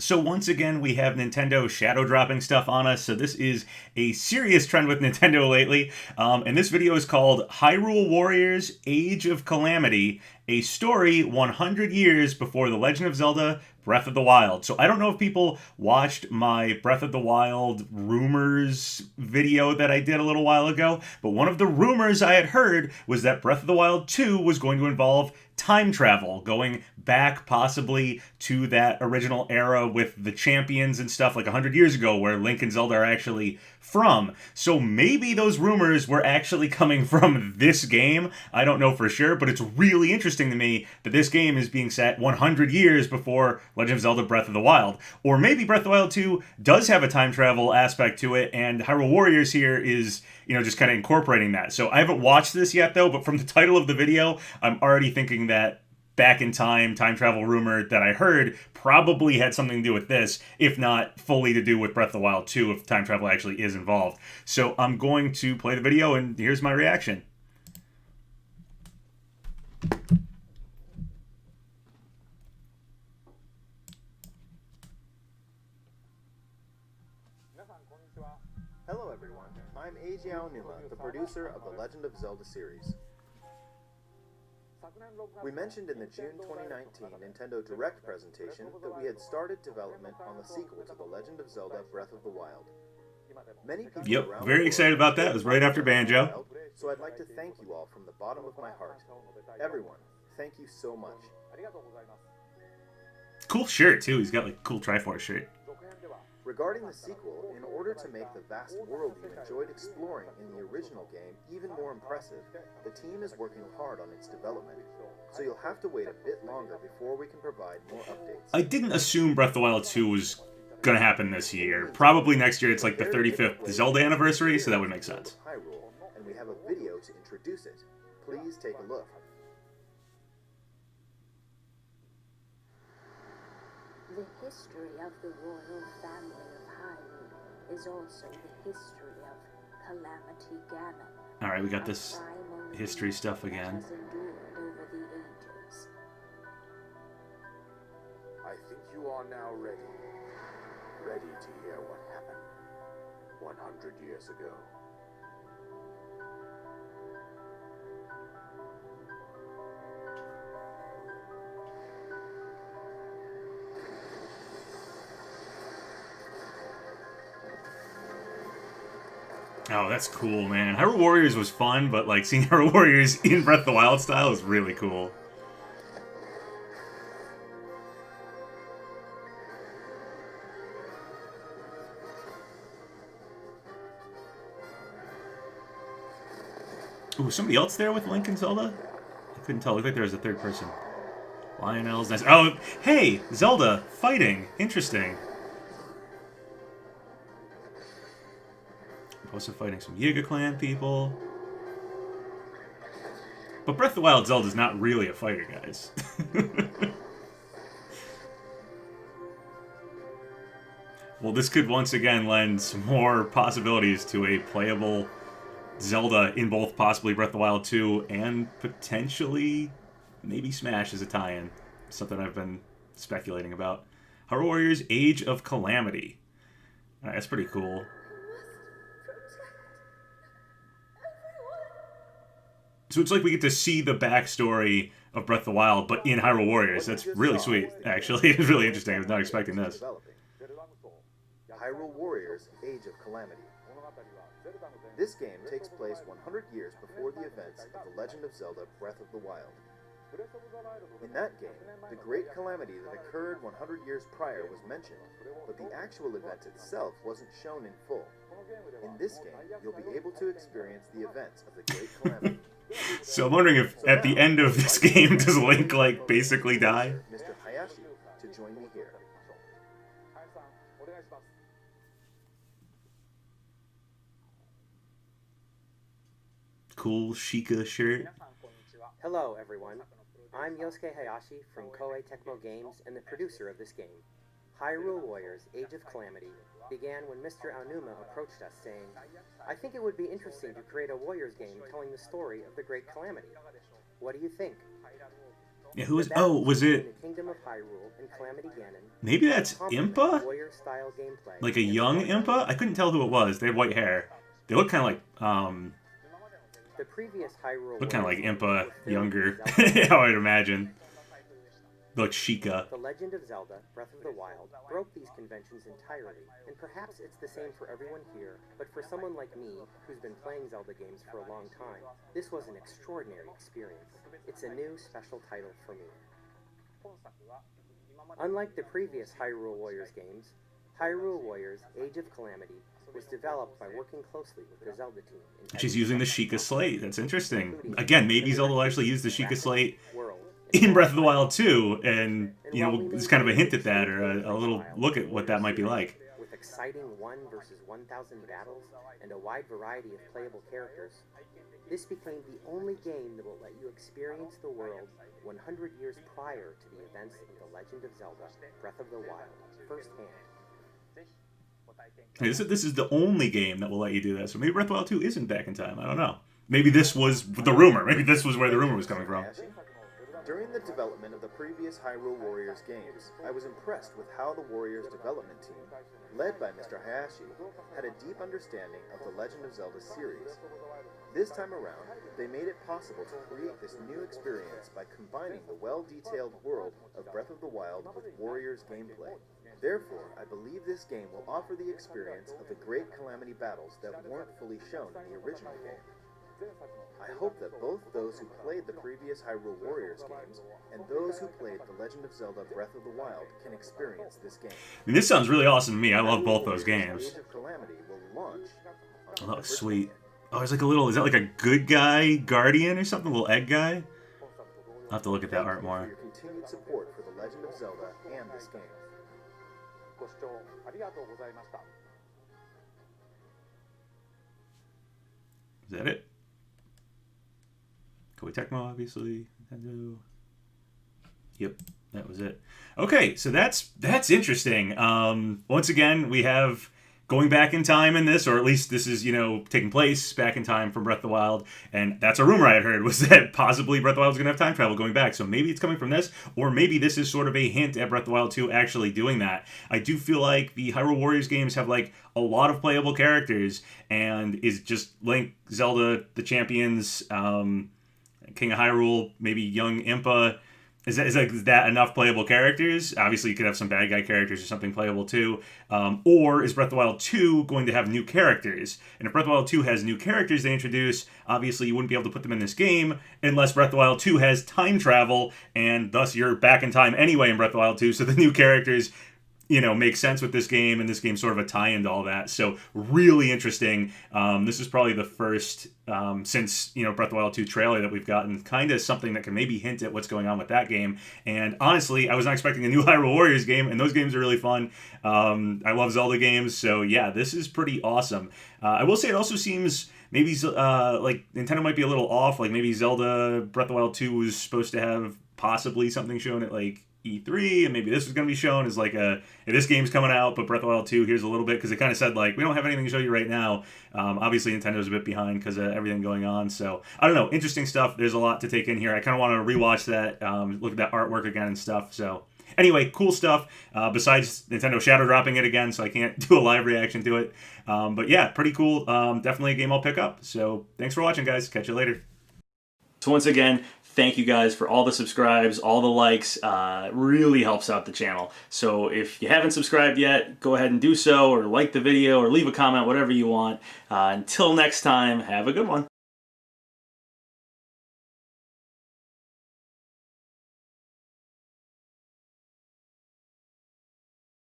So once again, we have Nintendo shadow dropping stuff on us. So this is a serious trend with Nintendo lately. And this video is called Hyrule Warriors Age of Calamity, a story 100 years before The Legend of Zelda Breath of the Wild. So I don't know if people watched my Breath of the Wild rumors video that I did a little while ago, but one of the rumors I had heard was that Breath of the Wild 2 was going to involve time travel, going back possibly to that original era with the champions and stuff like 100 years ago where Link and Zelda are actually from. So maybe those rumors were actually coming from this game. I don't know for sure, but it's really interesting to me that this game is being set 100 years before Legend of Zelda Breath of the Wild. Or maybe Breath of the Wild 2 does have a time travel aspect to it, and Hyrule Warriors here is, just kind of incorporating that. So I haven't watched this yet, though, but from the title of the video, I'm already thinking that back in time travel rumor that I heard probably had something to do with this, if not fully to do with Breath of the Wild 2, if time travel actually is involved. So I'm going to play the video, and here's my reaction. Hello everyone, I'm Eiji Aonuma, the producer of the Legend of Zelda series. We mentioned in the June 2019 Nintendo Direct presentation that we had started development on the sequel to The Legend of Zelda Breath of the Wild. Many people around very excited about that. It was right after Banjo. So I'd like to thank you all from the bottom of my heart. Everyone, thank you so much. Cool shirt, too. He's got, like, a cool Triforce shirt. Regarding the sequel, in order to make the vast world you enjoyed exploring in the original game even more impressive, the team is working hard on its development, so you'll have to wait a bit longer before we can provide more updates. I didn't assume Breath of the Wild 2 was gonna happen this year. Probably next year. It's like the 35th Zelda anniversary, so that would make sense. Hyrule, and we have a video to introduce it. Please take a look. The history of the royal family of Hyrule is also the history of Calamity Ganon. Alright, we got this history stuff again. Has endured over the ages. I think you are now ready. Ready to hear what happened 100 years ago. Oh, that's cool, man. Hyrule Warriors was fun, but like seeing Hyrule Warriors in Breath of the Wild style is really cool. Ooh, somebody else there with Link and Zelda? I couldn't tell. It looked like there was a third person. Lionel's nice. Oh, hey! Zelda! Fighting! Interesting. Also fighting some Yiga Clan people. But Breath of the Wild Zelda's not really a fighter, guys. Well, this could once again lend some more possibilities to a playable Zelda in both possibly Breath of the Wild 2 and potentially maybe Smash as a tie-in. Something I've been speculating about. Hyrule Warriors Age of Calamity. Alright, that's pretty cool. So it's like we get to see the backstory of Breath of the Wild, but in Hyrule Warriors. That's really sweet, actually. It's really interesting. I was not expecting this. Hyrule Warriors Age of Calamity. This game takes place 100 years before the events of The Legend of Zelda Breath of the Wild. In that game, the great calamity that occurred 100 years prior was mentioned, but the actual event itself wasn't shown in full. In this game, you'll be able to experience the events of the great calamity. So I'm wondering if at the end of this game, does Link, like, basically die? Mr. Hayashi, to join me here. Cool Sheikah shirt. Hello, everyone. I'm Yosuke Hayashi from Koei Tecmo Games and the producer of this game. Hyrule Warriors Age of Calamity began when Mr. Aonuma approached us saying, I think it would be interesting to create a Warriors game telling the story of the Great Calamity. What do you think? Yeah, who was... Oh, was it... The Kingdom of Hyrule and Calamity Ganon. Maybe that's Impa? Warrior-style gameplay Like a young Impa? I couldn't tell who it was. They had white hair. They look kind of like, The previous Hyrule look kind of like Warriors Impa, were filled younger. with Zelda. How I'd imagine. They look Sheikah. The Legend of Zelda, Breath of the Wild, broke these conventions entirely, and perhaps it's the same for everyone here, but for someone like me, who's been playing Zelda games for a long time, this was an extraordinary experience. It's a new, special title for me. Unlike the previous Hyrule Warriors games, Hyrule Warriors Age of Calamity was developed by working closely with the Zelda team. She's using the Sheikah Slate. That's interesting. Again, maybe Zelda will actually use the Sheikah Slate world in Breath of the Wild 2, and, you know, it's kind of a hint at that, or a little look at what that might be like. With exciting 1 versus 1,000 battles and a wide variety of playable characters, this became the only game that will let you experience the world 100 years prior to the events of The Legend of Zelda, Breath of the Wild, firsthand. Hey, this is the only game that will let you do that, so maybe Breath of the Wild 2 isn't back in time. I don't know. Maybe this was the rumor. Maybe this was where the rumor was coming from. During the development of the previous Hyrule Warriors games, I was impressed with how the Warriors development team, led by Mr. Hayashi, had a deep understanding of the Legend of Zelda series. This time around, they made it possible to create this new experience by combining the well-detailed world of Breath of the Wild with Warriors gameplay. Therefore, I believe this game will offer the experience of the great Calamity battles that weren't fully shown in the original game. I hope that both those who played the previous Hyrule Warriors games and those who played The Legend of Zelda Breath of the Wild can experience this game. I mean, this sounds really awesome to me. I love both those games. Age of Calamity will launch Oh, that was sweet. Oh, there's like a little... Is that like a good guy guardian or something? A little egg guy? I'll have to look at that art for more. your continued support for The Legend of Zelda and this game. Is that it? Koei Tecmo, obviously. Nintendo. Yep, that was it. Okay, so that's interesting. Once again, we have going back in time in this, or at least this is, you know, taking place back in time from Breath of the Wild, and that's a rumor I had heard, was that possibly Breath of the Wild was going to have time travel going back, so maybe it's coming from this, or maybe this is sort of a hint at Breath of the Wild 2 actually doing that. I do feel like the Hyrule Warriors games have, like, a lot of playable characters, and is just Link, Zelda, the champions, King of Hyrule, maybe young Impa. Is that enough playable characters? Obviously, you could have some bad guy characters or something playable too. Or is Breath of the Wild 2 going to have new characters? And if Breath of the Wild 2 has new characters they introduce, obviously you wouldn't be able to put them in this game unless Breath of the Wild 2 has time travel, and thus you're back in time anyway in Breath of the Wild 2, so the new characters, you know, make sense with this game, and this game's sort of a tie-in to all that. So really interesting. This is probably the first since, you know, Breath of the Wild 2 trailer that we've gotten, kind of something that can maybe hint at what's going on with that game. And honestly, I was not expecting a new Hyrule Warriors game, and those games are really fun. I love Zelda games, so yeah, this is pretty awesome. I will say it also seems maybe like Nintendo might be a little off. Like maybe Zelda Breath of the Wild 2 was supposed to have possibly something shown at like E3, and maybe this was going to be shown as like hey, this game's coming out, but Breath of the Wild 2, here's a little bit, because it kind of said like, we don't have anything to show you right now. Obviously Nintendo's a bit behind because of everything going on, so I don't know, interesting stuff. There's a lot to take in here. I kind of want to rewatch that, look at that artwork again and stuff. So anyway, cool stuff, besides Nintendo shadow dropping it again, so I can't do a live reaction to it. But yeah, pretty cool. Definitely a game I'll pick up. So thanks for watching, guys. Catch you later. So once again, thank you guys for all the subscribes, all the likes. Really helps out the channel. So if you haven't subscribed yet, go ahead and do so, or like the video, or leave a comment, whatever you want. Until next time, have a good one.